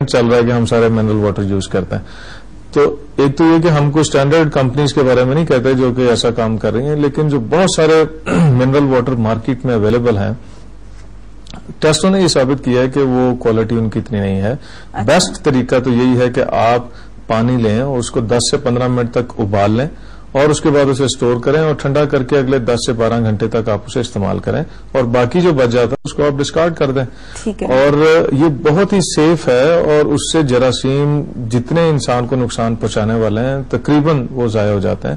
چل رہا ہے کہ ہم سارے منرل واٹر یوز کرتے ہیں. تو ایک تو یہ کہ ہم کو اسٹینڈرڈ کمپنیز کے بارے میں نہیں کہتے جو کہ ایسا کام کر رہی ہیں، لیکن جو بہت سارے منرل واٹر مارکیٹ میں اویلیبل ہیں، ٹیسٹوں نے یہ ثابت کیا ہے کہ وہ کوالٹی ان کی اتنی نہیں ہے. بیسٹ طریقہ تو یہی ہے کہ آپ پانی لیں اور اس کو 10 سے 15 منٹ تک ابال لیں اور اس کے بعد اسے اسٹور کریں اور ٹھنڈا کر کے اگلے 10 سے 12 گھنٹے تک آپ اسے استعمال کریں، اور باقی جو بچ جاتا ہے اس کو آپ ڈسکارڈ کر دیں. اور یہ بہت ہی سیف ہے، اور اس سے جراثیم جتنے انسان کو نقصان پہنچانے والے ہیں تقریباً وہ ضائع ہو جاتے ہیں،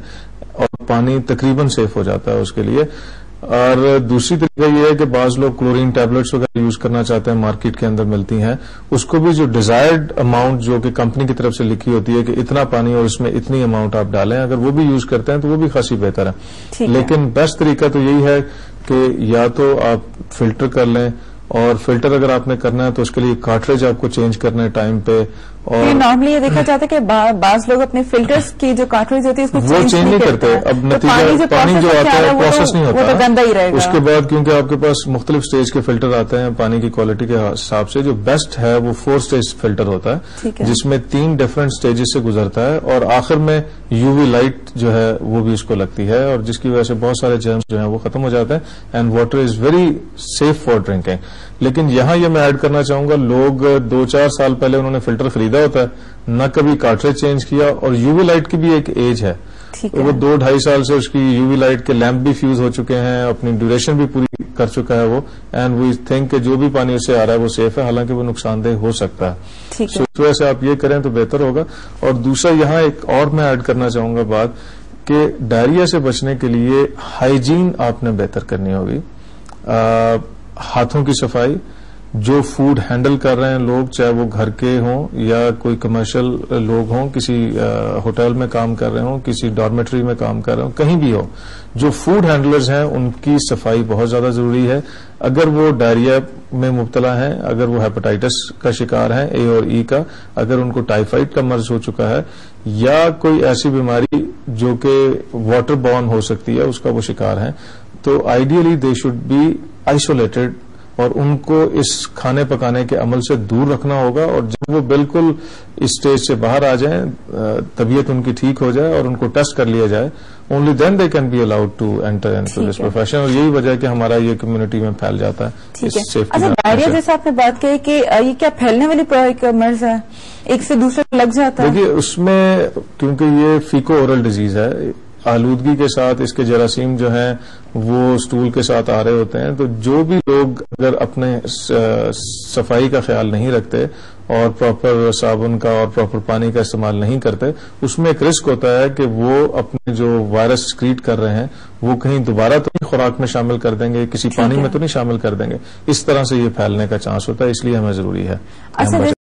اور پانی تقریباً سیف ہو جاتا ہے اس کے لیے. اور دوسری طریقہ یہ ہے کہ بعض لوگ کلورین ٹیبلٹس وغیرہ یوز کرنا چاہتے ہیں، مارکیٹ کے اندر ملتی ہیں، اس کو بھی جو ڈیزائرڈ اماؤنٹ جو کہ کمپنی کی طرف سے لکھی ہوتی ہے کہ اتنا پانی اور اس میں اتنی اماؤنٹ آپ ڈالیں، اگر وہ بھی یوز کرتے ہیں تو وہ بھی خاصی بہتر ہے. لیکن بیسٹ طریقہ تو یہی ہے کہ یا تو آپ فلٹر کر لیں، اور فلٹر اگر آپ نے کرنا ہے تو اس کے لیے کارٹریج آپ کو چینج کرنا ہے ٹائم پہ. اور نارملی یہ دیکھا جاتا ہے کہ بعض لوگ اپنے فلٹرز کی جو کارٹریج ہوتی ہے اس کو وہ چینج نہیں کرتے. اب نتیجہ پانی جو آتا ہے پروسیس نہیں ہوتا، گندا ہی رہے گا. اس کے بعد کیونکہ آپ کے پاس مختلف سٹیج کے فلٹر آتے ہیں پانی کی کوالٹی کے حساب سے، جو بیسٹ ہے وہ 4 سٹیج فلٹر ہوتا ہے جس میں 3 ڈفرنٹ سٹیجز سے گزرتا ہے، اور آخر میں یو وی لائٹ جو ہے وہ بھی اس کو لگتی ہے، اور جس کی وجہ سے بہت سارے جرمز جو ہیں وہ ختم ہو جاتے ہیں. And water is very safe for drinking. لیکن یہاں یہ میں ایڈ کرنا چاہوں گا، لوگ 2-4 سال پہلے انہوں نے فلٹر خریدا ہوتا ہے، نہ کبھی کارٹریج چینج کیا، اور یو وی لائٹ کی بھی ایک ایج ہے، وہ 2-2.5 سال سے اس کی یو وی لائٹ کے لیمپ بھی فیوز ہو چکے ہیں، اپنی ڈیوریشن بھی پوری کر چکا ہے وہ. اینڈ وی تھنک کہ جو بھی پانی اس سے آ رہا ہے وہ سیف ہے، حالانکہ وہ نقصان دہ ہو سکتا ہے. اس وجہ سے آپ یہ کریں تو بہتر ہوگا. اور دوسرا یہاں ایک اور میں ایڈ کرنا چاہوں گا بات، کہ ڈائریا سے بچنے کے لیے ہائیجین آپ نے بہتر کرنی ہوگی. ہاتھوں کی صفائی، جو فوڈ ہینڈل کر رہے ہیں لوگ، چاہے وہ گھر کے ہوں یا کوئی کمرشل لوگ ہوں، کسی ہوٹل میں کام کر رہے ہوں، کسی ڈارمیٹری میں کام کر رہے ہوں، کہیں بھی ہو، جو فوڈ ہینڈلرز ہیں ان کی صفائی بہت زیادہ ضروری ہے. اگر وہ ڈائریا میں مبتلا ہیں، اگر وہ ہیپاٹائٹس کا شکار ہیں A اور E کا، اگر ان کو ٹائیفائڈ کا مرض ہو چکا ہے، یا کوئی ایسی بیماری جو کہ واٹر بورن ہو سکتی ہے اس کا وہ شکار ہیں، تو ideally they should be isolated, اور ان کو اس کھانے پکانے کے عمل سے دور رکھنا ہوگا. اور جب وہ بالکل اس اسٹیج سے باہر آ جائیں، طبیعت ان کی ٹھیک ہو جائے اور ان کو ٹیسٹ کر لیا جائے، only then they can be allowed to enter into this profession. اور یہی وجہ ہے کہ ہمارا یہ کمیونٹی میں پھیل جاتا ہے. اچھا، ڈائریا جیسے آپ نے بات کی کہ یہ کیا پھیلنے والی مرض ہے، ایک سے دوسرے لگ جاتا ہے؟ دیکھیے اس میں کیونکہ یہ فیکو اورل ڈیزیز ہے، آلودگی کے ساتھ اس کے جراثیم جو ہیں وہ سٹول کے ساتھ آ رہے ہوتے ہیں. تو جو بھی لوگ اگر اپنے صفائی کا خیال نہیں رکھتے اور پراپر صابن کا اور پراپر پانی کا استعمال نہیں کرتے، اس میں ایک رسک ہوتا ہے کہ وہ اپنے جو وائرس سکریٹ کر رہے ہیں وہ کہیں دوبارہ تو نہیں خوراک میں شامل کر دیں گے، کسی پانی میں تو نہیں شامل کر دیں گے. اس طرح سے یہ پھیلنے کا چانس ہوتا ہے، اس لیے ہمیں ضروری ہے.